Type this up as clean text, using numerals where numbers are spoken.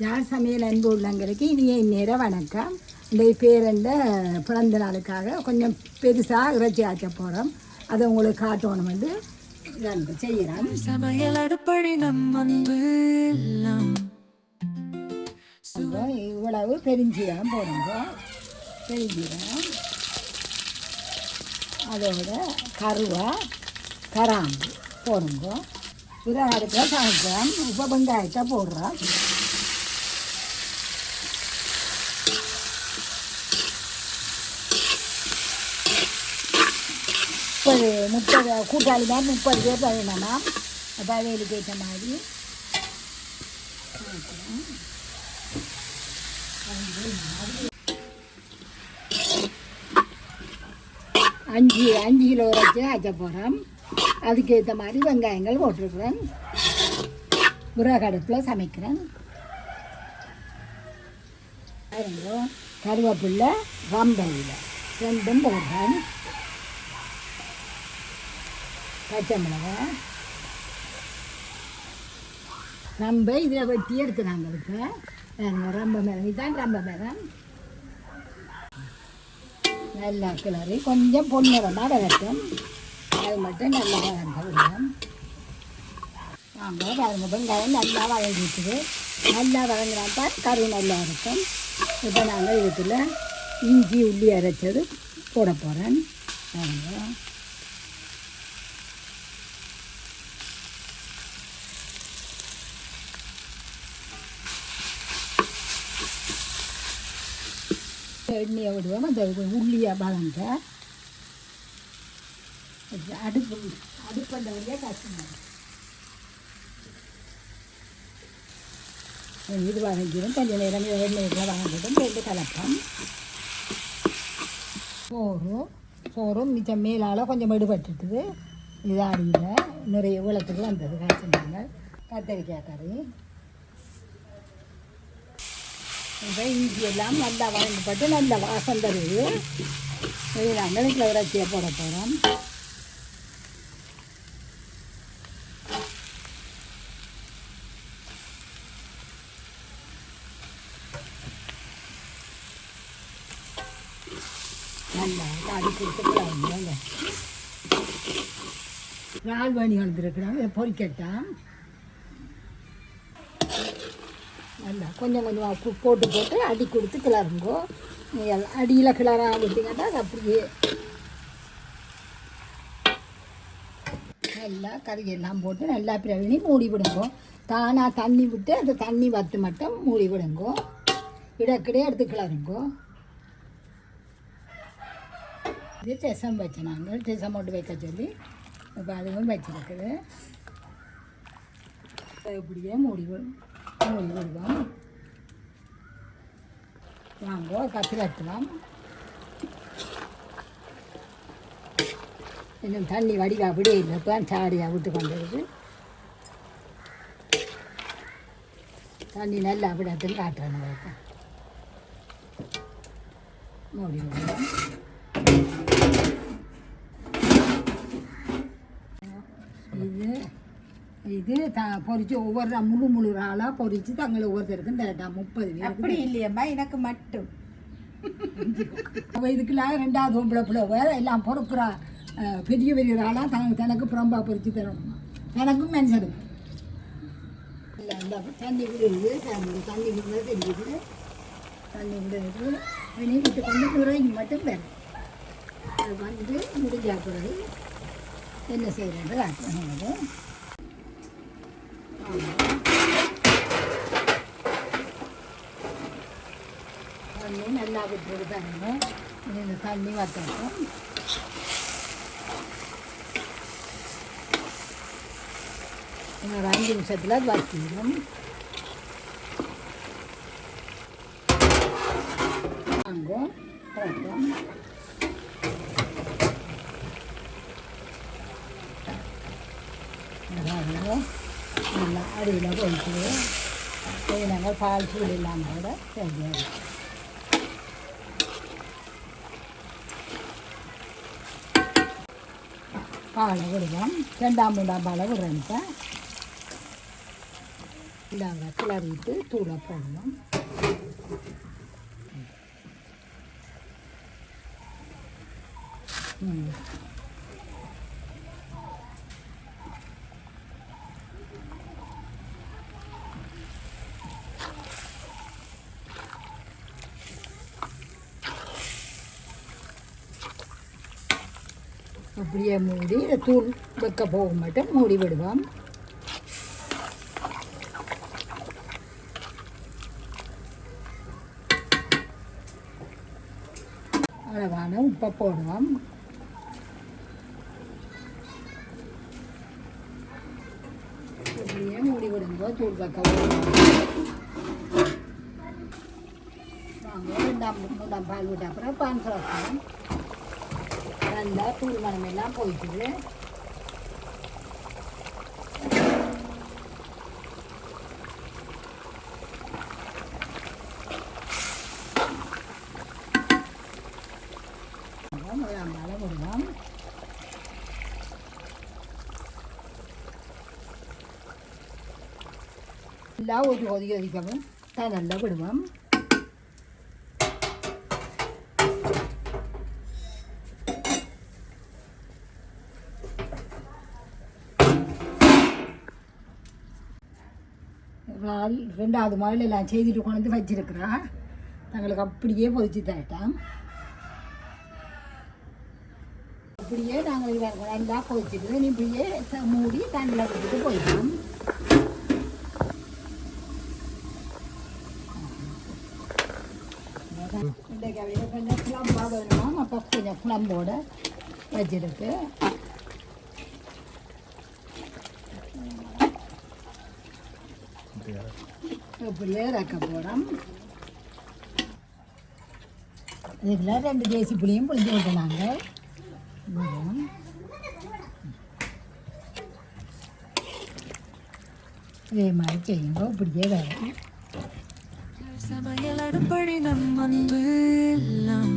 யாழ் சமையல் அன்பு உள்ளங்களுக்கு இனிய இந்நேரம் வணக்கம். இந்த பேரண்ட பிறந்த நாளுக்காக கொஞ்சம் பெருசாக இறைச்சி ஆக்க போகிறோம். அதை உங்களுக்கு காட்டணும் வந்து செய்கிறோம். சமையல் அடுப்படி இவ்வளவு பெருஞ்சீரகம் போடுங்க. பெருஞ்சீரகம் அதோட கருவா கராம்பு போடுங்க. பிறகு அடுப்பில் சமைக்கிறோம். இப்போ வெங்காயத்தை போடுறோம். முப்பது கூட்டாளி தான் 30 பேர் வேணும்னா வேலைக்கு ஏற்ற மாதிரி அஞ்சு கிலோ வச்சு ஆக்க போகிறோம். அதுக்கேற்ற மாதிரி வெங்காயங்கள் போட்டிருக்கிறேன். விறகடுப்பில் சமைக்கிறேன். கருவேப்பில்லை ரம்பையில் ரெண்டும் போடுறேன். பச்சை மிளகாய் ரொம்ப இதில் வெட்டி எடுத்துனாங்க. இப்போ ரொம்ப மிளகு தான் ரொம்ப மிளகம் நல்லா கிளறி கொஞ்சம் பொன்னிறமாக வதக்கும். அது மட்டும் நல்லா வதங்க விடணும். நாங்கள் பாருங்க வெங்காயம் நல்லா வதங்கிட்டுது. நல்லா வதங்கினா தான் கறி நல்லா இருக்கும். இப்போ நாங்கள் இதுக்குள்ள இஞ்சி உள்ளி அரைச்சது போட போகிறேன். பாருங்க எண்ணெயை விடுவோம். அந்த உள்ளியாக வதங்க அடுப்பண்ட வழியாக காய்ச்சணும். இது வதங்கிடும். கொஞ்சம் நேரம் எண்ணெயில் வதங்கிடும். ரெண்டு கலப்பம் சோறும் மிச்சம் மேலால் கொஞ்சம் எடுபட்டுட்டுது. இது அடியில் நிறைய உலத்துக்கு வந்தது. காய்ச்சினாங்க கத்திரிக்காய் கறி. இப்போ இஞ்சி எல்லாம் நல்லா வதங்கப்பட்டு நல்லா வாசம் தருது. இது நாங்கள் வீட்டில் இறைச்சியை போட போகிறோம். நல்லா அடி கொடுத்துக்கலாம். இறால் வேணி வந்துருக்கிறோம். இதை பொறிக்கட்டான். நல்லா கொஞ்சம் கொஞ்சமாக போட்டு அடி கொடுத்து கிளறுங்கோ. அடியில் கிளற விட்டிங்கன்னா அது அப்படியே நல்லா கறியெல்லாம் போட்டு நல்லா பிரவினி மூடி விடுங்கோ. தானாக தண்ணி விட்டு அந்த தண்ணி வத்து மட்டும் மூடி விடுங்கோ. இடக்கிடையே எடுத்து கிளறுங்கோ. இது செசம் வச்சு நாங்கள் செசம் போட்டு வைக்க சொல்லி இப்போ அதுவும் வச்சுருக்குது. இப்படியே மூடி விடுவோம். வாங்கோ கத்திரட்டலாம். இன்னும் தண்ணி வடிவா அப்படியே இல்லை. இப்போ சாடியாக விட்டு கொண்டு தண்ணி நல்லா விடத்துன்னு காட்டுறேன். மூடி விடுவோம். இது பொறிச்சு ஒவ்வொரு முழு ஆளாக பொறிச்சு தங்களை ஒவ்வொருத்தருக்கும் தரட்டாம். 30 பேர் அப்படி இல்லையம்மா, எனக்கு மட்டும். இதுக்குள்ள 2வது பொம்பளை எல்லாம் பொறுக்கிறா. பெரிய ஆளாக தனக்கு புறம்பா பொறிச்சு தரணும். எனக்கும் மனுஷனுக்கு இல்லை தண்ணி விடுது. தண்ணி விடுறது தெரியுது. தண்ணி விடுறது வெளியே விட்டு கொண்டு குறைக்கு மட்டும் வேணும். அது வந்து முடிஞ்சா பிறகு என்ன செய்கிறது காட்டுறது. தண்ணி நல்லா விட்டுறது. தண்ணி இந்த தண்ணி வற்றட்டும். ஒரு 5 நிமிஷத்தில் அது வற்றிடும். அங்கே வற்றட்டும். நல்லா அடியில் போயிட்டு நாங்கள் பால் சூடு இல்லாமல் கூட செய்யாது. பாலை விடுவோம். 2ஆம் 3ஆம் பாலை விடுறேன். இப்போ இந்தாங்க கிளறிட்டு தூளை போடணும். அப்படியே மூடி தூள் வைக்க போக மட்டும் மூடி விடுவோம். அளவான உப்பை போடுவோம். அப்படியே மூடி விடும்போது தூள் வைக்க வாங்க. 2 பால் விட்ட அப்புறம் பான் கலப்போம். நல்லா தூள் மணம் எல்லாம் போயிட்டுது. மழை விடுவோம். எல்லாம் ஒரு கொதிக்கவும் நல்லா விடுவோம். இறால் 2வது மாடில் எல்லாம் செய்துட்டு கொண்டு வச்சிருக்கிறா. தங்களுக்கு அப்படியே பொதிச்சு தரட்டாம். அப்படியே நாங்கள் நல்லா பொதிச்சுட்டு இப்படியே மூடி தண்ணியில் விட்டுட்டு போயிட்டோம். இன்றைக்கு அப்படியே கொஞ்சம் குழம்பாக வேணுமா, அப்போ கொஞ்சம் குழம்போட வச்சிருக்கு. இப்படியே இறக்க போகிறோம். இதில் 2 தேசி புளியும் புளிஞ்சு விட்டுனாங்க. இதே மாதிரி செய்யுங்க. இப்படியே வேறு சமையல் அடுப்படி நம் அன்பு எல்லாம்